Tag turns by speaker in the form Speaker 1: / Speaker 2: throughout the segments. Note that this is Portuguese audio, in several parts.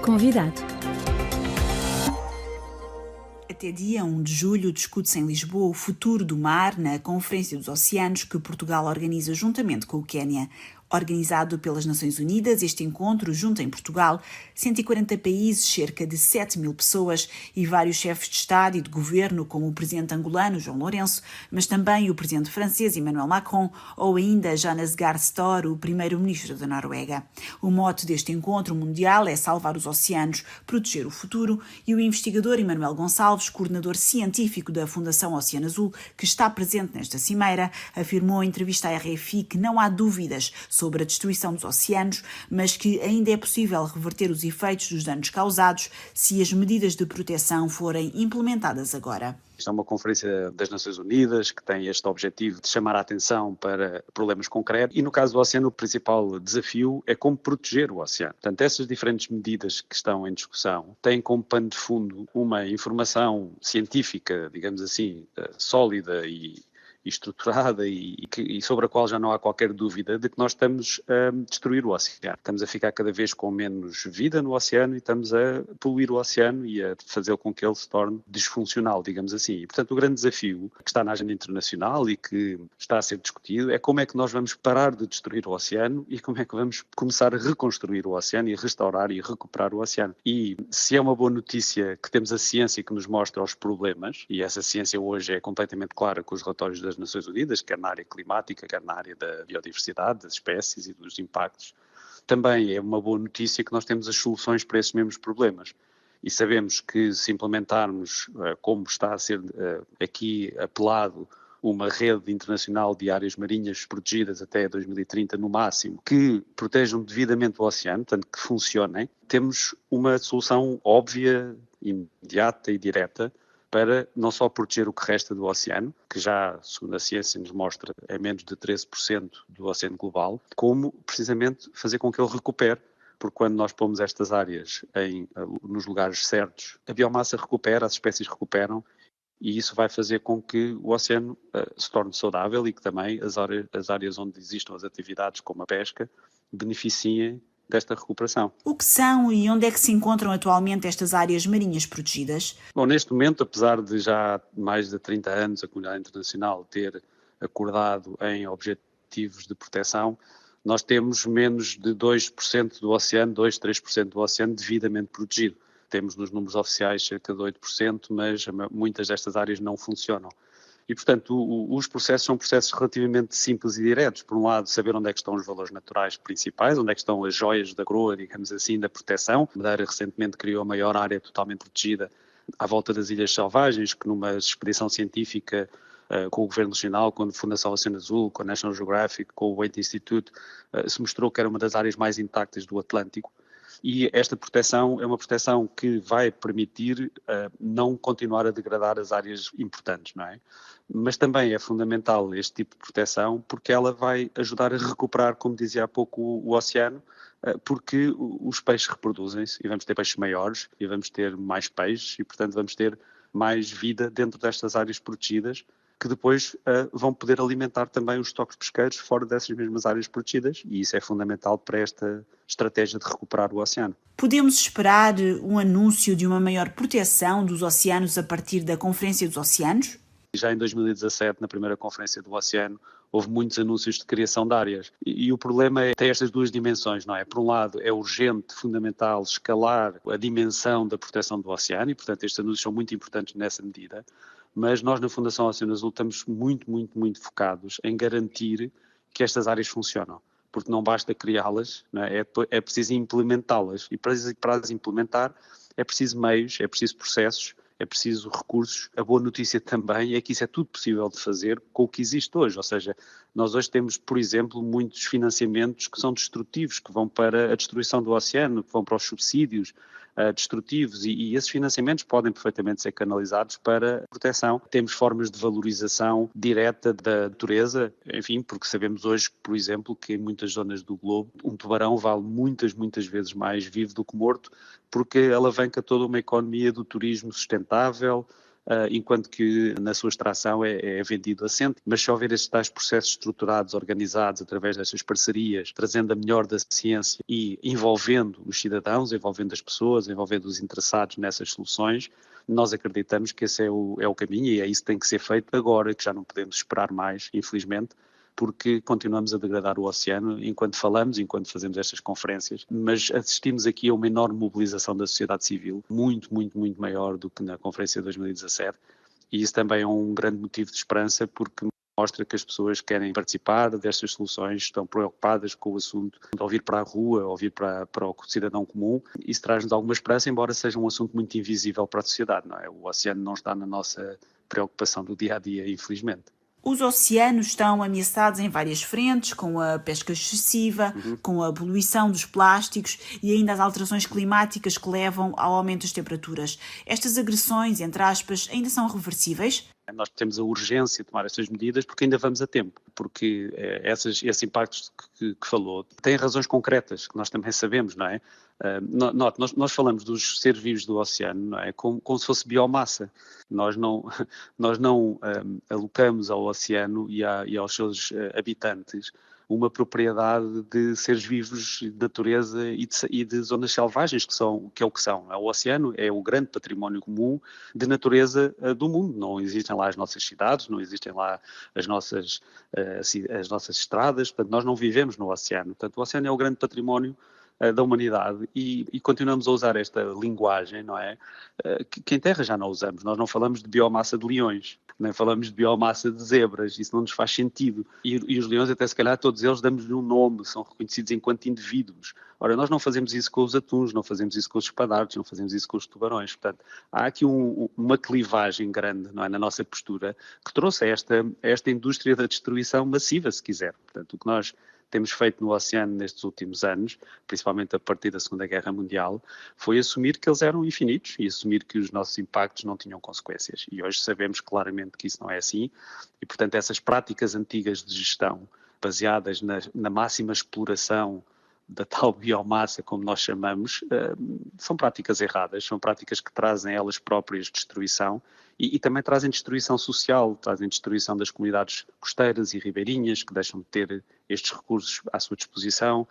Speaker 1: Convidado.
Speaker 2: Até dia 1 de julho discute-se em Lisboa o futuro do mar na Conferência dos Oceanos que Portugal organiza juntamente com o Quénia. Organizado pelas Nações Unidas, este encontro junta em Portugal 140 países, cerca de 7.000 pessoas e vários chefes de Estado e de Governo, como o presidente angolano João Lourenço, mas também o presidente francês Emmanuel Macron ou ainda Jonas Gahr Støre, o primeiro-ministro da Noruega. O mote deste encontro mundial é salvar os oceanos, proteger o futuro, e o investigador Emanuel Gonçalves, coordenador científico da Fundação Oceano Azul, que está presente nesta cimeira, afirmou em entrevista à RFI que não há dúvidas sobre a destruição dos oceanos, mas que ainda é possível reverter os efeitos dos danos causados se as medidas de proteção forem implementadas agora.
Speaker 3: Isto é uma conferência das Nações Unidas que tem este objetivo de chamar a atenção para problemas concretos e no caso do oceano o principal desafio é como proteger o oceano. Portanto, essas diferentes medidas que estão em discussão têm como pano de fundo uma informação científica, digamos assim, sólida e estruturada e sobre a qual já não há qualquer dúvida de que nós estamos a destruir o oceano. Estamos a ficar cada vez com menos vida no oceano e estamos a poluir o oceano e a fazer com que ele se torne disfuncional, digamos assim. E, portanto, o grande desafio que está na agenda internacional e que está a ser discutido é como é que nós vamos parar de destruir o oceano e como é que vamos começar a reconstruir o oceano e restaurar e recuperar o oceano. E se é uma boa notícia que temos a ciência que nos mostra os problemas, e essa ciência hoje é completamente clara com os relatórios das Nações Unidas, quer na área climática, quer na área da biodiversidade, das espécies e dos impactos. Também é uma boa notícia que nós temos as soluções para esses mesmos problemas. E sabemos que se implementarmos, como está a ser aqui apelado, uma rede internacional de áreas marinhas protegidas até 2030 no máximo, que protejam devidamente o oceano, portanto que funcionem, temos uma solução óbvia, imediata e direta para não só proteger o que resta do oceano, que já, segundo a ciência nos mostra, é menos de 13% do oceano global, como precisamente fazer com que ele recupere, porque quando nós pomos estas áreas nos lugares certos, a biomassa recupera, as espécies recuperam, e isso vai fazer com que o oceano se torne saudável e que também as áreas onde existam as atividades como a pesca beneficiem desta recuperação.
Speaker 2: O que são e onde é que se encontram atualmente estas áreas marinhas protegidas?
Speaker 3: Bom, neste momento, apesar de já mais de 30 anos a comunidade internacional ter acordado em objetivos de proteção, nós temos menos de 2% do oceano, 2, 3% do oceano devidamente protegido. Temos nos números oficiais cerca de 8%, mas muitas destas áreas não funcionam. E, portanto, os processos são processos relativamente simples e diretos. Por um lado, saber onde é que estão os valores naturais principais, onde é que estão as joias da coroa, digamos assim, da proteção. A Madeira recentemente criou a maior área totalmente protegida à volta das Ilhas Selvagens, que numa expedição científica com o Governo Regional, com a Fundação Oceano Azul, com a National Geographic, com o Waitt Institute, se mostrou que era uma das áreas mais intactas do Atlântico. E esta proteção é uma proteção que vai permitir não continuar a degradar as áreas importantes, não é? Mas também é fundamental este tipo de proteção porque ela vai ajudar a recuperar, como dizia há pouco, o oceano, porque os peixes reproduzem-se e vamos ter peixes maiores e vamos ter mais peixes e, portanto, vamos ter mais vida dentro destas áreas protegidas que depois vão poder alimentar também os estoques pesqueiros fora dessas mesmas áreas protegidas e isso é fundamental para esta estratégia de recuperar o oceano.
Speaker 2: Podemos esperar um anúncio de uma maior proteção dos oceanos a partir da Conferência dos Oceanos?
Speaker 3: Já em 2017, na primeira Conferência do Oceano, houve muitos anúncios de criação de áreas. E o problema tem estas duas dimensões, não é? Por um lado, é urgente, fundamental, escalar a dimensão da proteção do oceano e, portanto, estes anúncios são muito importantes nessa medida. Mas nós na Fundação Oceano Azul estamos muito focados em garantir que estas áreas funcionam. Porque não basta criá-las, não é? É preciso implementá-las. E para as implementar é preciso meios, é preciso processos, é preciso recursos. A boa notícia também é que isso é tudo possível de fazer com o que existe hoje. Ou seja, nós hoje temos, por exemplo, muitos financiamentos que são destrutivos, que vão para a destruição do oceano, que vão para os subsídios destrutivos e esses financiamentos podem perfeitamente ser canalizados para proteção. Temos formas de valorização direta da natureza, enfim, porque sabemos hoje, por exemplo, que em muitas zonas do globo um tubarão vale muitas vezes mais vivo do que morto, porque alavanca toda uma economia do turismo sustentável, enquanto que na sua extração é vendido a cêntimo. Mas se houver estes tais processos estruturados, organizados através destas parcerias, trazendo a melhor da ciência e envolvendo os cidadãos, envolvendo as pessoas, envolvendo os interessados nessas soluções, nós acreditamos que esse é o caminho e é isso que tem que ser feito agora, que já não podemos esperar mais, infelizmente, porque continuamos a degradar o oceano enquanto falamos, enquanto fazemos estas conferências, mas assistimos aqui a uma enorme mobilização da sociedade civil, muito, muito, muito maior do que na conferência de 2017, e isso também é um grande motivo de esperança, porque mostra que as pessoas querem participar destas soluções, estão preocupadas com o assunto, de ouvir para a rua, ouvir para o cidadão comum. Isso traz-nos alguma esperança, embora seja um assunto muito invisível para a sociedade, não é? O oceano não está na nossa preocupação do dia-a-dia, infelizmente.
Speaker 2: Os oceanos estão ameaçados em várias frentes, com a pesca excessiva, com a poluição dos plásticos e ainda as alterações climáticas que levam ao aumento das temperaturas. Estas agressões, entre aspas, ainda são reversíveis?
Speaker 3: Nós temos a urgência de tomar estas medidas porque ainda vamos a tempo, porque esses impactos que falou têm razões concretas, que nós também sabemos, não é? Nós falamos dos seres vivos do oceano, não é? Como se fosse biomassa. Nós não alocamos ao oceano e aos seus habitantes uma propriedade de seres vivos de natureza e de zonas selvagens, que é o que são. O oceano é o grande património comum de natureza do mundo. Não existem lá as nossas cidades, não existem lá as nossas estradas, portanto, nós não vivemos no oceano. Portanto, o oceano é o grande património da humanidade e continuamos a usar esta linguagem, não é? Que em terra já não usamos. Nós não falamos de biomassa de leões, nem falamos de biomassa de zebras, isso não nos faz sentido. E os leões, até se calhar, todos eles damos-lhe um nome, são reconhecidos enquanto indivíduos. Ora, nós não fazemos isso com os atuns, não fazemos isso com os espadardos, não fazemos isso com os tubarões. Portanto, há aqui uma clivagem grande, não é, na nossa postura, que trouxe esta indústria da destruição massiva, se quiser. Portanto, o que nós temos feito no oceano nestes últimos anos, principalmente a partir da Segunda Guerra Mundial, foi assumir que eles eram infinitos e assumir que os nossos impactos não tinham consequências. E hoje sabemos claramente que isso não é assim e, portanto, essas práticas antigas de gestão, baseadas na máxima exploração da tal biomassa, como nós chamamos, são práticas erradas, são práticas que trazem elas próprias destruição e também trazem destruição social, trazem destruição das comunidades costeiras e ribeirinhas, que deixam de ter estes recursos à sua disposição,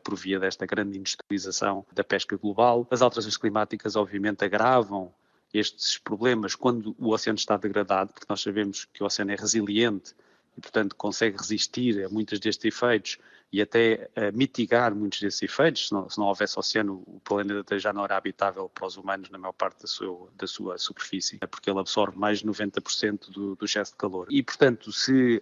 Speaker 3: por via desta grande industrialização da pesca global. As alterações climáticas, obviamente, agravam estes problemas quando o oceano está degradado, porque nós sabemos que o oceano é resiliente e, portanto, consegue resistir a muitos destes efeitos e até mitigar muitos desses efeitos. Se não houvesse oceano, o planeta já não era habitável para os humanos na maior parte da sua superfície, porque ele absorve mais de 90% do excesso de calor. E, portanto, se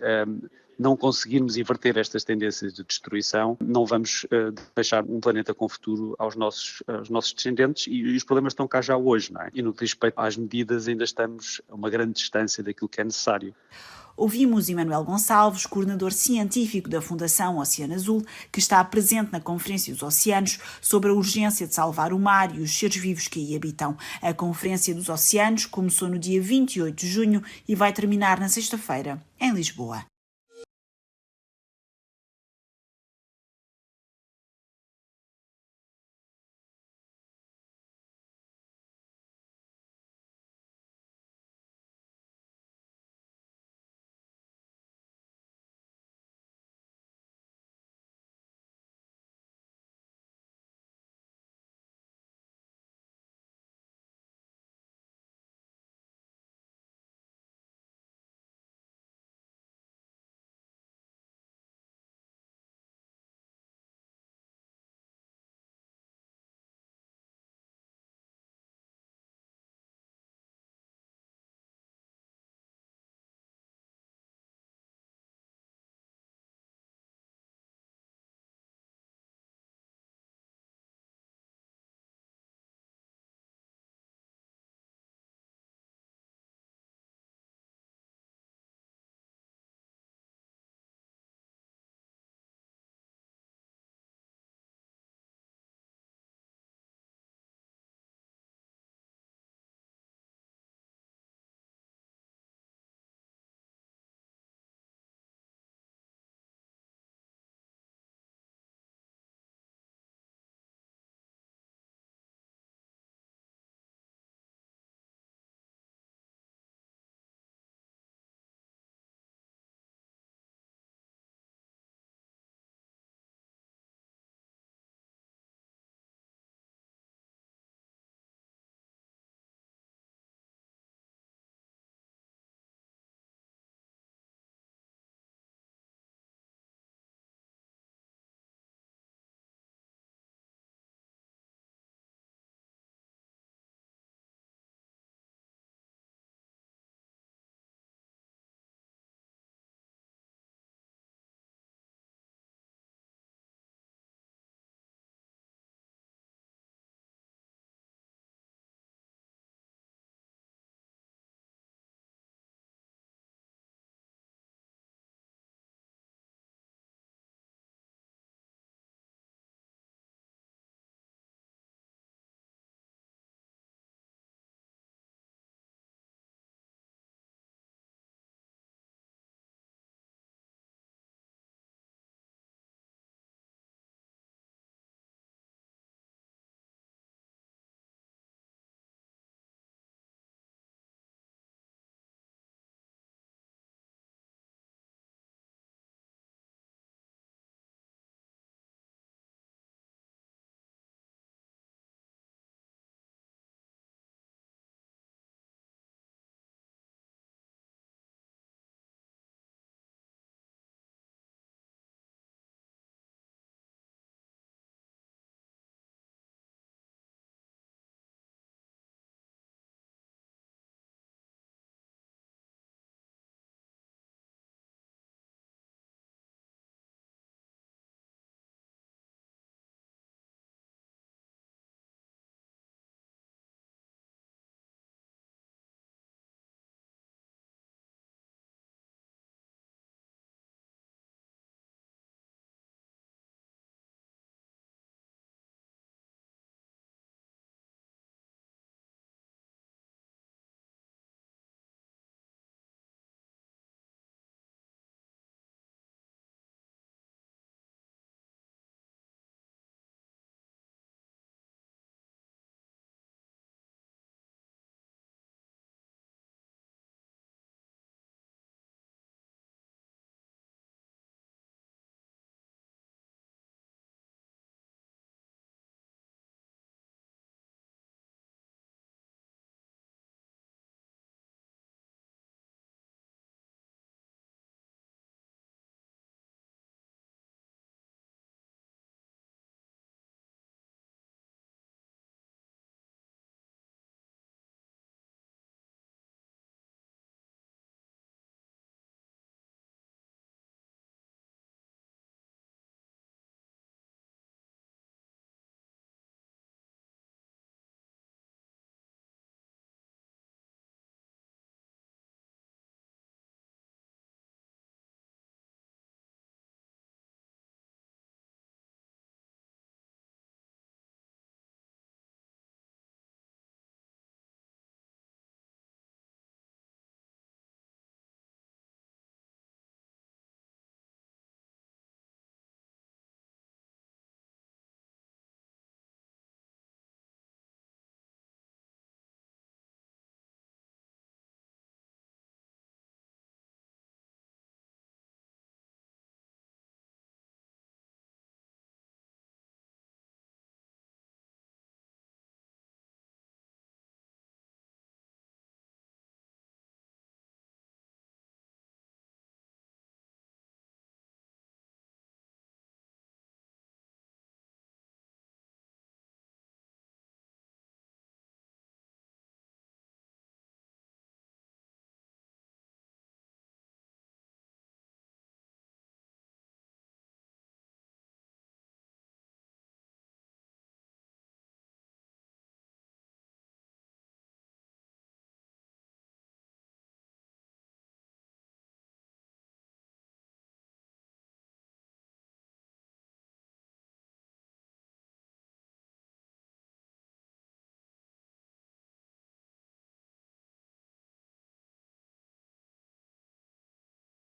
Speaker 3: não conseguirmos inverter estas tendências de destruição, não vamos deixar um planeta com futuro aos nossos descendentes e os problemas estão cá já hoje, não é? E no que diz respeito às medidas, ainda estamos a uma grande distância daquilo que é necessário.
Speaker 2: Ouvimos Emanuel Gonçalves, coordenador científico da Fundação Oceano Azul, que está presente na Conferência dos Oceanos sobre a urgência de salvar o mar e os seres vivos que aí habitam. A Conferência dos Oceanos começou no dia 28 de junho e vai terminar na sexta-feira, em Lisboa.